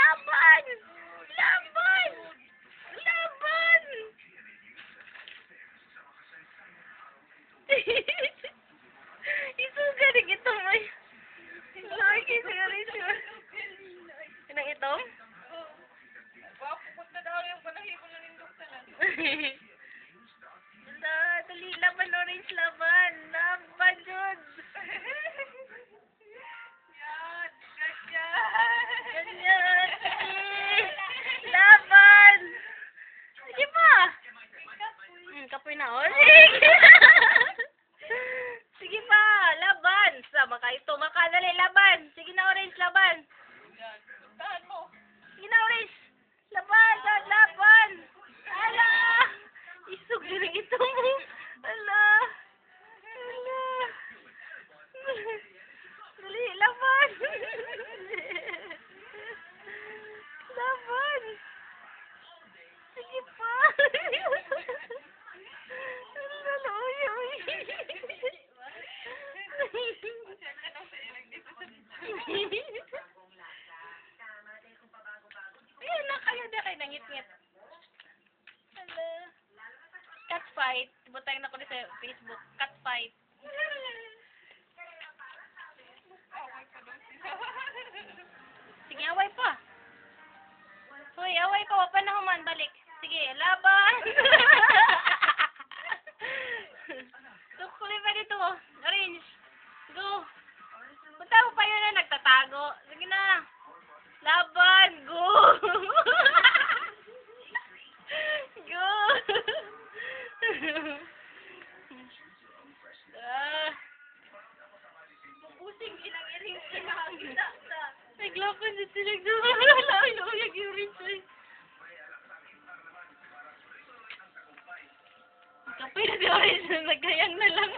Laban! Laban! Laban! Isuga rin itong may... Lagi siya rin siya. Anong itong? Punta daw yung panahibo na nindok sa lang. Dali, laban, orange, laban. Laban, Jud. Yan, ganyan. Ganyan. Sige. Laban. Sige pa. Kapoy na, oh. Sige. Sige pa, laban. Sama kayo, tumaka, dali, laban. Sige na, orange, laban. Yan, puntahan mo. Sige na, orange. Laban, laban. Ala. Isog na ito mo. Ala. Ala. Dali, laban. Laban. Sige pa. Ala, uy, uy. Ayun na kayo na kayo nangit-ngit. Hello. Cat fight. Butang na ko sa Facebook. Cat fight. Sige, away pa. Hoy, away pa. Wapa na human. Balik. Sige, laban. Tukuli pa dito. Orange. Go. Punta mo pa yun na nagtatago. Sige na. Laban. Go. Go. Pusing ilang iring silang gita. Naglapan na sila. Lalo yung iring silang. Kapay na si Orange. Nagayang na lang.